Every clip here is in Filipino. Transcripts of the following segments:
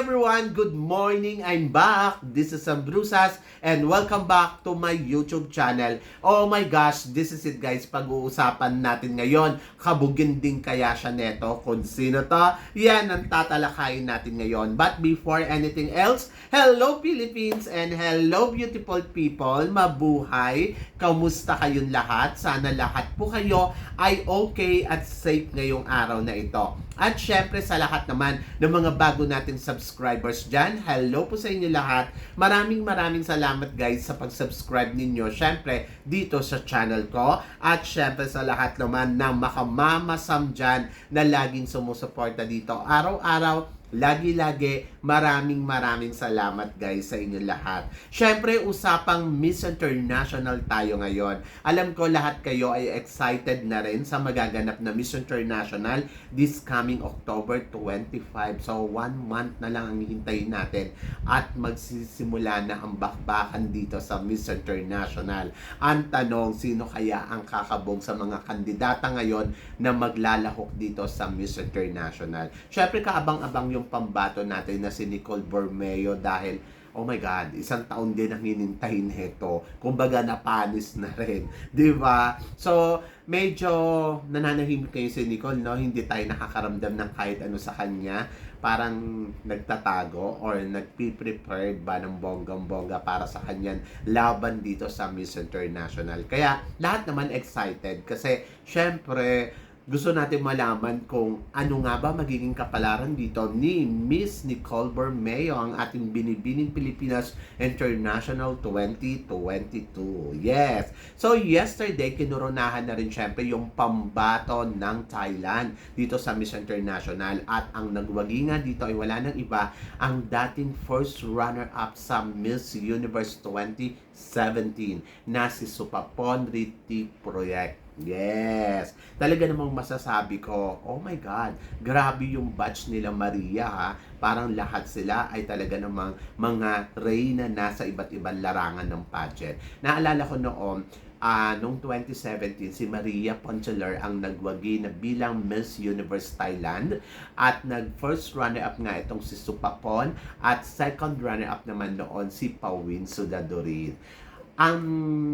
everyone! Good morning! I'm back! This is Sam Brusas and welcome back to my YouTube channel. Oh my gosh, this is it guys. Pag-uusapan natin ngayon, kabugin din kaya siya neto kung sino to? Yan ang tatalakayin natin ngayon. But before anything else, hello Philippines and hello beautiful people! Mabuhay! Kamusta kayong lahat? Sana lahat po kayo ay okay at safe ngayong araw na ito. At syempre sa lahat naman ng mga bago nating subscribers dyan, hello po sa inyo lahat. Maraming salamat guys sa pag-subscribe ninyo. Syempre dito sa channel ko. At syempre sa lahat naman ng makamamasam dyan na laging sumusuporta dito. Araw-araw, lagi-lagi, maraming salamat guys sa inyo lahat. Syempre, usapang Miss International tayo ngayon. Alam ko lahat kayo ay excited na rin sa magaganap na Miss International this coming October 25. So, 1 month na lang ang hihintayin natin at magsisimula na ang bakbakan dito sa Miss International. Ang tanong, sino kaya ang kakabog sa mga kandidata ngayon na maglalahok dito sa Miss International? Syempre, kaabang-abang yung pambato natin na si Nicole Borromeo dahil oh my God, 1 taon din ang hinintay nito. Kumbaga napanis na rin, 'di ba? So, medyo nananahimik kayo si Nicole, no? Hindi tayo nakakaramdam ng kahit ano sa kanya. Parang nagtatago or nagpi-prepared ba ng bonggang-bongga para sa kanyang laban dito sa Miss International. Kaya lahat naman excited kasi syempre gusto natin malaman kung ano nga ba magiging kapalaran dito ni Miss Nicole Borromeo, ang ating binibining Pilipinas International 2022. Yes! So, yesterday, kinoronahan na rin syempre yung pambato ng Thailand dito sa Miss International. At ang nagwagi nga dito ay wala nang iba, ang dating first runner-up sa Miss Universe 2017 na si Supapon Riti Project. Yes! Talaga namang masasabi ko, oh my God, grabe yung batch nila Maria ha. Parang lahat sila ay talaga namang mga reyna na sa iba't ibang larangan ng pageant. Naalala ko noong noong 2017, si Maria Poncelar ang nagwagi na bilang Miss Universe Thailand at nag-first runner-up nga itong si Supapon at second runner-up naman noon si Pauwin Sudadurin. Ang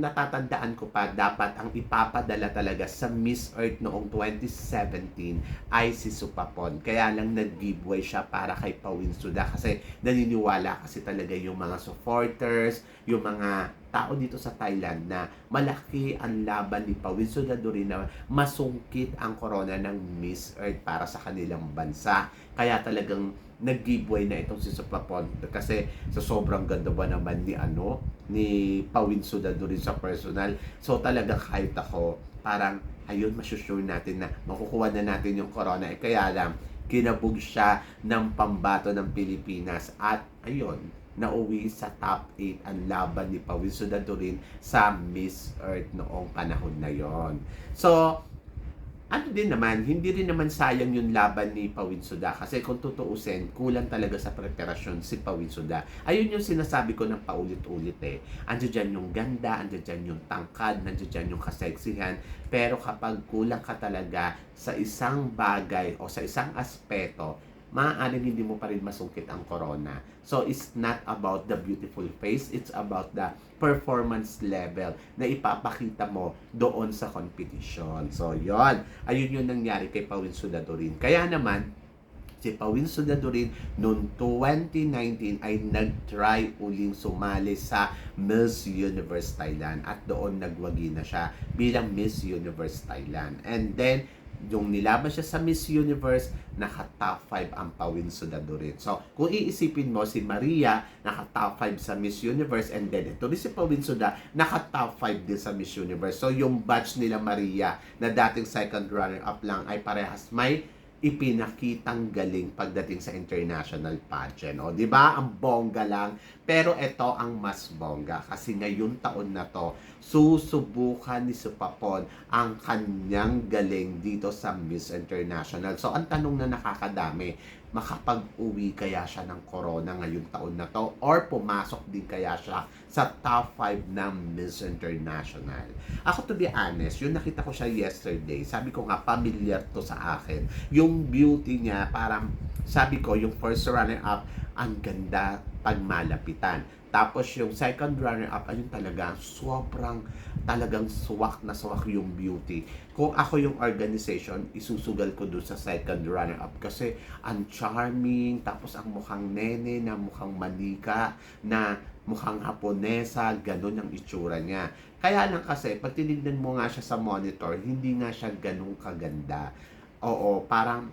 natatandaan ko pa, dapat ang ipapadala talaga sa Miss Earth noong 2017 ay si Supapon. Kaya lang nag-giveaway siya para kay Pauwin Suda kasi naniniwala kasi talaga yung mga supporters, yung mga tao dito sa Thailand na malaki ang laban ni Pauwin Suda rin na masungkit ang corona ng Miss Earth para sa kanilang bansa. Kaya talagang nag-giveaway na itong si Supapon kasi sa sobrang ganda ba naman ni Pauwin Suda rin sa personal. So talaga kahit ako, parang ayun, masusure natin na makukuha na natin yung corona. Kaya lang, kinabog siya ng pambato ng Pilipinas at ayun, nauwi sa top 8 ang laban ni Pauwin Suda rin sa Miss Earth noong panahon na yon. So, din naman, hindi rin naman sayang yung laban ni Pauwin Suda kasi kung tutuusin, kulang talaga sa preparasyon si Pauwin Suda. Ayun yung sinasabi ko ng paulit-ulit eh. Andiyan dyan yung ganda, andiyan dyan yung tangkad, andiyan dyan yung kaseksihan. Pero kapag kulang ka talaga sa isang bagay o sa isang aspeto, maaaring hindi mo pa rin masungkit ang corona. So, it's not about the beautiful face, it's about the performance level na ipapakita mo doon sa competition. So, yon. Ayun yung nangyari kay Pauwin Suda rin. Kaya naman, si Pauwin Suda rin noong 2019 ay nag-try uling sumali sa Miss Universe Thailand at doon nagwagi na siya bilang Miss Universe Thailand. And then, yung nilaban siya sa Miss Universe, naka-top 5 ang Pauwin Suda rin. So, kung iisipin mo, si Maria, naka-top 5 sa Miss Universe, and then ito rin si Pauwin Suda, naka-top 5 din sa Miss Universe. So, yung batch nila Maria, na dating second runner-up lang, ay parehas may ipinakitang galing pagdating sa international pageant. O, di ba? Ang bongga lang. Pero ito ang mas bongga kasi ngayong taon na to, susubukan ni Supapon ang kanyang galing dito sa Miss International. So, ang tanong na nakakadami, makapag-uwi kaya siya ng corona ngayong taon na to or pumasok din kaya siya sa top 5 ng Miss International. Ako, to be honest, yung nakita ko siya yesterday, sabi ko nga, familiar to sa akin. Yung beauty niya, parang sabi ko, yung first runner-up, ang ganda pag malapitan. Tapos yung second runner-up, ayun talaga, sobrang talagang swak na swak yung beauty. Kung ako yung organization, isusugal ko doon sa second runner-up kasi ang charming, tapos ang mukhang nene na mukhang manika, na mukhang Haponesa, ganun ang itsura niya. Kaya lang kasi, pag tinignan mo nga siya sa monitor, hindi nga siya ganun kaganda. Oo, parang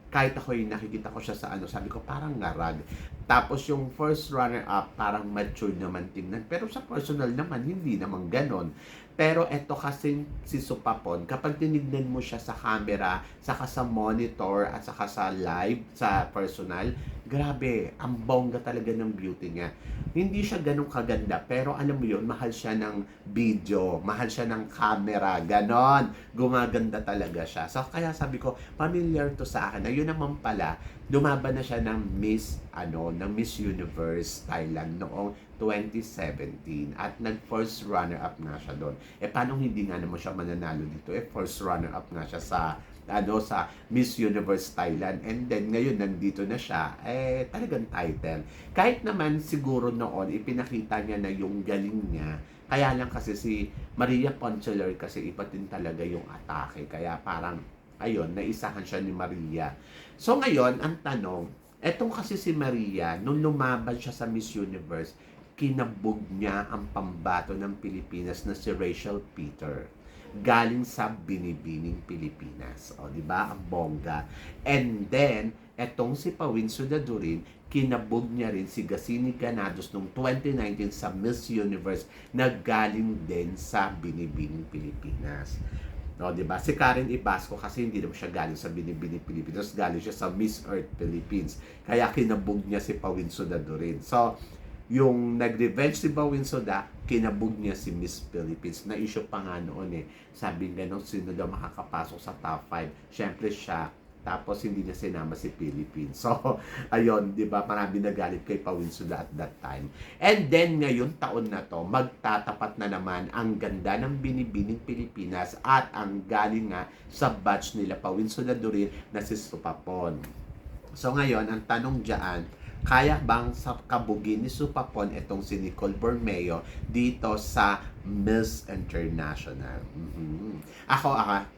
kahit ako yung nakikita ko siya sa ano, sabi ko parang ngarag. Tapos yung first runner-up, parang mature naman tingnan. Pero sa personal naman, hindi naman ganon. Pero eto kasi si Supapon, kapag tinignan mo siya sa camera, saka sa monitor, at saka sa live, sa personal, grabe, ang bongga talaga ng beauty niya. Hindi siya ganun kaganda, pero alam mo yun, mahal siya ng video, mahal siya ng camera, ganon. Gumaganda talaga siya. So kaya sabi ko, familiar to sa akin. Na yun naman pala, lumaban na siya ng Miss Universe Thailand noong 2017 at nag-first runner-up nga siya doon. Paano hindi nga naman siya mananalo dito? First runner-up nga siya sa Miss Universe Thailand. And then ngayon nandito na siya, talagang title. Kahit naman siguro noon ipinakita niya na yung galing niya. Kaya lang kasi si Maria Ponceler kasi iba din talaga yung atake. Kaya parang ayun, naisahan siya ni Maria. So ngayon, ang tanong, etong kasi si Maria, nung lumaban siya sa Miss Universe, kinabog niya ang pambato ng Pilipinas na si Rachel Peter. Galing sa Binibining Pilipinas. O, di ba? Ang bongga. And then, etong si Pawin Sudadurin, kinabog niya rin si Gasini Ganados noong 2019 sa Miss Universe na galing din sa Binibining Pilipinas. No, 'di ba? Si Karen Ibasco kasi hindi naman siya galing sa Binibining Pilipinas, galing siya sa Miss Earth Philippines. Kaya kinabog niya si Pawin Sudadurin. So, yung nag-revenge si Pawin Suda, kinabog niya si Miss Philippines. Na-issue pa nga noon Sabi nga nung sino daw makakapasok sa top 5. Syempre siya. Tapos hindi niya sinama si Philippines. So, ayun, 'di ba? Marami nagalit kay Pawin Suda at that time. And then ngayon taon na 'to, magtatapat na naman ang ganda ng Binibining Pilipinas at ang galing nga sa batch nila Pawin Suda Durin na si Supapon. So ngayon, ang tanong diyan, kaya bang sa kabugin ni Supapon itong si Nicole Bormeo dito sa Miss International? Ako,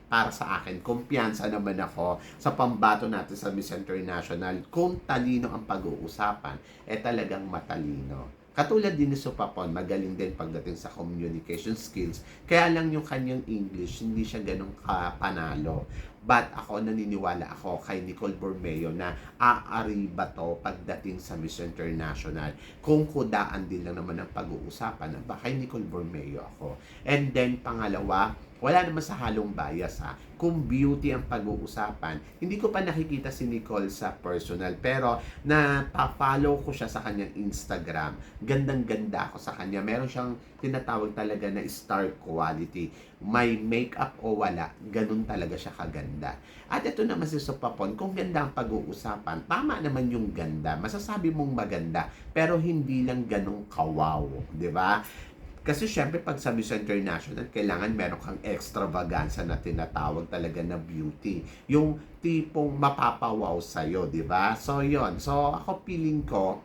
para sa akin, kumpiyansa naman ako sa pambato natin sa Miss International. Kung talino ang pag-uusapan, talagang matalino. Katulad din ni Supapon, magaling din pagdating sa communication skills. Kaya lang yung kanyang English, hindi siya ganun kapanalo. But ako, naniniwala ako kay Nicole Bormeo na aari ba to pagdating sa Miss International. Kung kudaan din lang naman ang pag-uusapan, kay Nicole Bormeo ako. And then, pangalawa, wala naman sa halong bias kung beauty ang pag-uusapan. Hindi ko pa nakikita si Nicole sa personal, pero na-follow ko siya sa kanyang Instagram. Gandang-ganda ako sa kanya. Meron siyang tinatawag talaga na star quality. May makeup o wala, ganun talaga siya kaganda. At ito naman si Supapon, kung ganda ang pag-uusapan, tama naman yung ganda. Masasabi mong maganda, pero hindi lang ganun kawaw, di ba? Kasi syempre pag sa Miss International, kailangan meron kang extravaganza na tinatawag talaga na beauty. Yung tipong mapapawaw sa'yo, di ba? So, yon. So, ako feeling ko,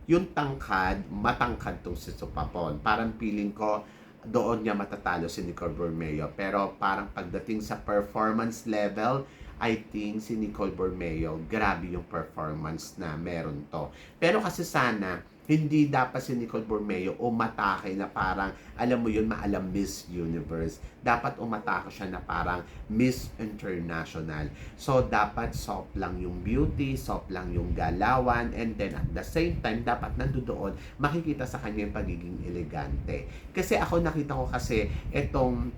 yung tangkad, matangkad tong si Supapon. Parang feeling ko, doon niya matatalo si Nicole Bormeo. Pero parang pagdating sa performance level, I think si Nicole Bormeo, grabe yung performance na meron to. Pero kasi sana, hindi dapat si Nicole Bormeo umatake na parang, alam mo yun, maalam Miss Universe. Dapat umatake siya na parang Miss International. So, dapat soft lang yung beauty, soft lang yung galawan, and then at the same time, dapat nandoon, makikita sa kanya yung pagiging elegante. Kasi ako nakita ko kasi itong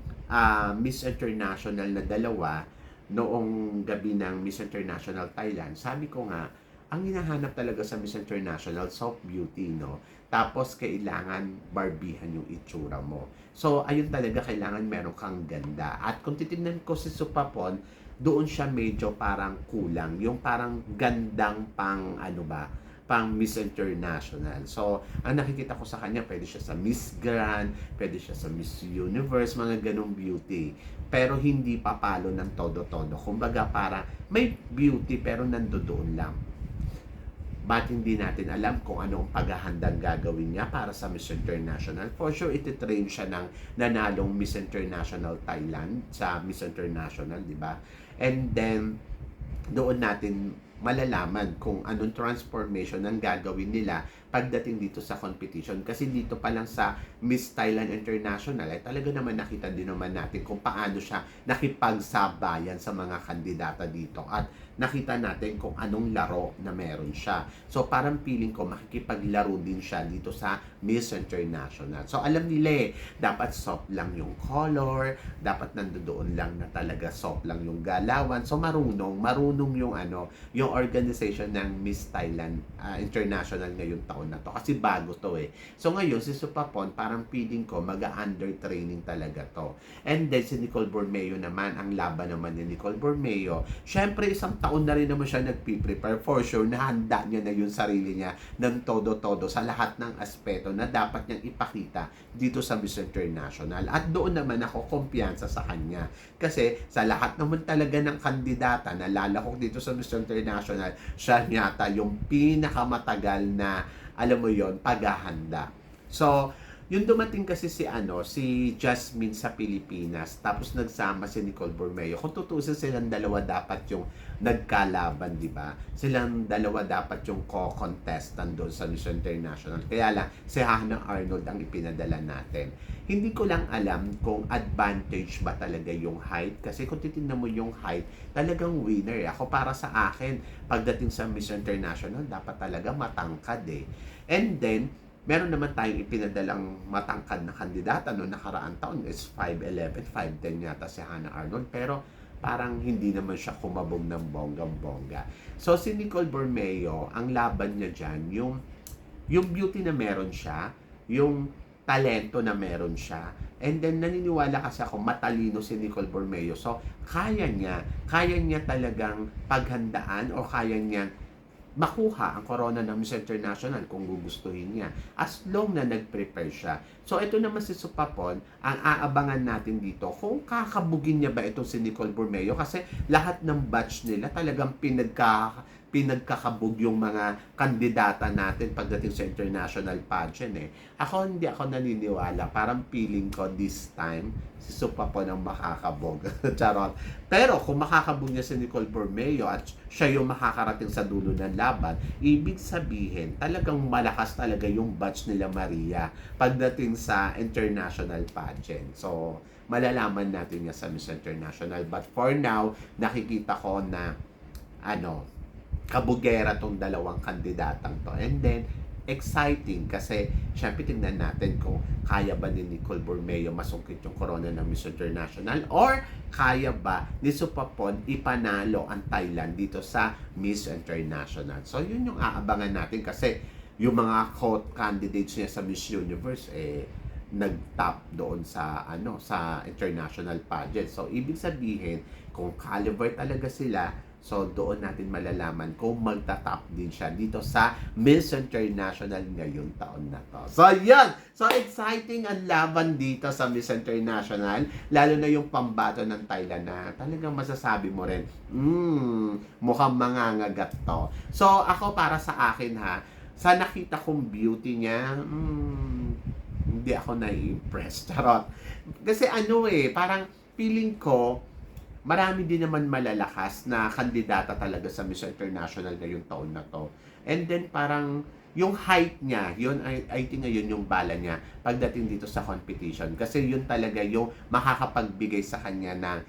Miss International na dalawa, noong gabi ng Miss International Thailand, sabi ko nga, ang hinahanap talaga sa Miss International, soft beauty, no? Tapos, kailangan barbihan yung itsura mo. So, ayun talaga, kailangan meron kang ganda. At kung titignan ko si Supapon, doon siya medyo parang kulang. Yung parang gandang pang, pang Miss International. So, ang nakikita ko sa kanya, pwede siya sa Miss Grand, pwede siya sa Miss Universe, mga ganong beauty. Pero hindi papalo ng todo-todo. Kumbaga para may beauty pero nandoon lang. Ba't hindi natin alam kung anong paghahandang gagawin niya para sa Miss International? For sure, ititrain siya ng nanalong Miss International Thailand sa Miss International, di ba? And then, doon natin malalaman kung anong transformation ang gagawin nila pagdating dito sa competition. Kasi dito pa lang sa Miss Thailand International, ay talaga naman nakita din naman natin kung paano siya nakipagsabayan sa mga kandidata dito. At nakita natin kung anong laro na meron siya. So parang feeling ko makikipaglaro din siya dito sa Miss International. So alam nila dapat soft lang yung color, dapat nandoon lang na talaga soft lang yung galawan. So marunong yung organization ng Miss Thailand International ngayong taon na to. Kasi bago to So ngayon, si Supapon, parang feeling ko mag-under training talaga to. And then si Nicole Bormeo naman, ang laban naman ni Nicole Bormeo, syempre isang taon na rin naman siya nagpiprepare. For sure, nahanda niya na yung sarili niya ng todo-todo sa lahat ng aspeto na dapat niyang ipakita dito sa Miss International. At doon naman ako kumpiyansa sa kanya. Kasi sa lahat naman talaga ng kandidata na lalakok dito sa Miss International, siya yata yung pinakamatagal na, alam mo yon, paghahanda. So, yung dumating kasi si Jasmine sa Pilipinas, tapos nagsama si Nicole Bormeo. Kung tutusin, silang dalawa dapat yung nagkalaban, di ba? Silang dalawa dapat yung co-contestant doon sa Miss International. Kaya lang, si Hannah Arnold ang ipinadala natin. Hindi ko lang alam kung advantage ba talaga yung height. Kasi kung titignan mo yung height, talagang winner. Ako para sa akin, pagdating sa Miss International, dapat talaga matangkad And then, meron naman tayong ipinadalang matangkad na kandidata noong nakaraang taon is 5'11", 5'10 yata si Hannah Arnold. Pero parang hindi naman siya kumabog ng bonggang-bongga. So si Nicole Bormeo, ang laban niya dyan, yung beauty na meron siya, yung talento na meron siya, and then naniniwala kasi ako matalino si Nicole Bormeo. So kaya niya talagang paghandaan o kaya niya makuha ang corona ng Miss International kung gugustuhin niya as long na nag-prepare siya. So ito naman si Supapon, ang aabangan natin dito kung kakabugin niya ba itong si Nicole Bormeo kasi lahat ng batch nila talagang pinagkakabog yung mga kandidata natin pagdating sa international pageant hindi ako naniniwala. Parang feeling ko this time si Supapon ang makakabog. Charot. Pero kung makakabog niya si Nicole Bormeo at siya yung makakarating sa dulo ng laban, ibig sabihin talagang malakas talaga yung batch nila Maria pagdating sa international pageant. So malalaman natin niya sa Miss International. But for now, nakikita ko na kabugera tong dalawang kandidatang to. And then, exciting kasi syempre tingnan natin kung kaya ba ni Nicole Bormeo masungkit yung corona ng Miss International or kaya ba ni Supapon ipanalo ang Thailand dito sa Miss International. So, yun yung aabangan natin kasi yung mga candidates niya sa Miss Universe nag-top doon sa sa international pageant. So, ibig sabihin, kung caliber talaga sila, so doon natin malalaman kung magta-top din siya dito sa Miss International ngayong taon na to. So, yan! So, exciting ang laban dito sa Miss International, lalo na yung pambato ng Thailand na talagang masasabi mo rin, mukhang mangangagat to. So, ako para sa akin sa nakita kong beauty niya, hindi ako na-impress. Charot. Kasi parang feeling ko, marami din naman malalakas na kandidata talaga sa Miss International ngayong taon na to. And then parang yung height niya, yun I think ngayon yung bala niya pagdating dito sa competition. Kasi yun talaga yung makakapagbigay sa kanya ng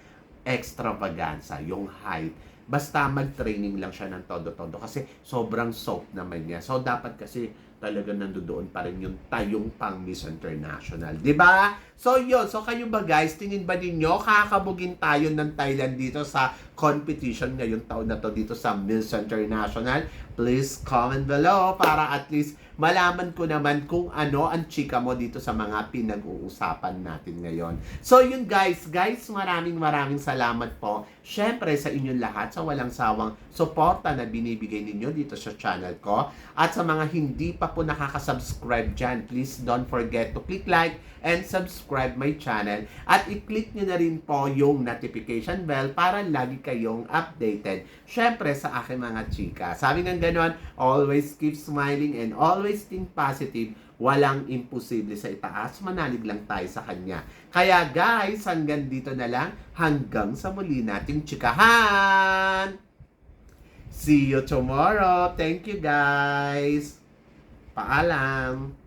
extravaganza, yung height. Basta mag-training lang siya ng todo-todo kasi sobrang soft naman niya. So dapat kasi talaga nandoon pa rin yung tayong pang Miss International. 'Di ba? So yun, so kayo ba guys, tingin ba ninyo kakabugin tayo ng Thailand dito sa competition ngayong taon na to dito sa Miss International? Please comment below para at least malaman ko naman kung ano ang chika mo dito sa mga pinag-uusapan natin ngayon. So yun guys, maraming salamat po. Syempre sa inyong lahat sa walang sawang suporta na binibigay ninyo dito sa channel ko. At sa mga hindi pa po nakaka-subscribe dyan, please don't forget to click like and subscribe my channel. At i-click nyo na rin po yung notification bell para lagi kayong updated. Syempre sa aking mga chika. Sabi nga ganon, always keep smiling and always think positive. Walang imposible sa itaas, manalig lang tayo sa kanya. Kaya guys, hanggang dito na lang. Hanggang sa muli nating chikahan! See you tomorrow. Thank you guys. Paalam.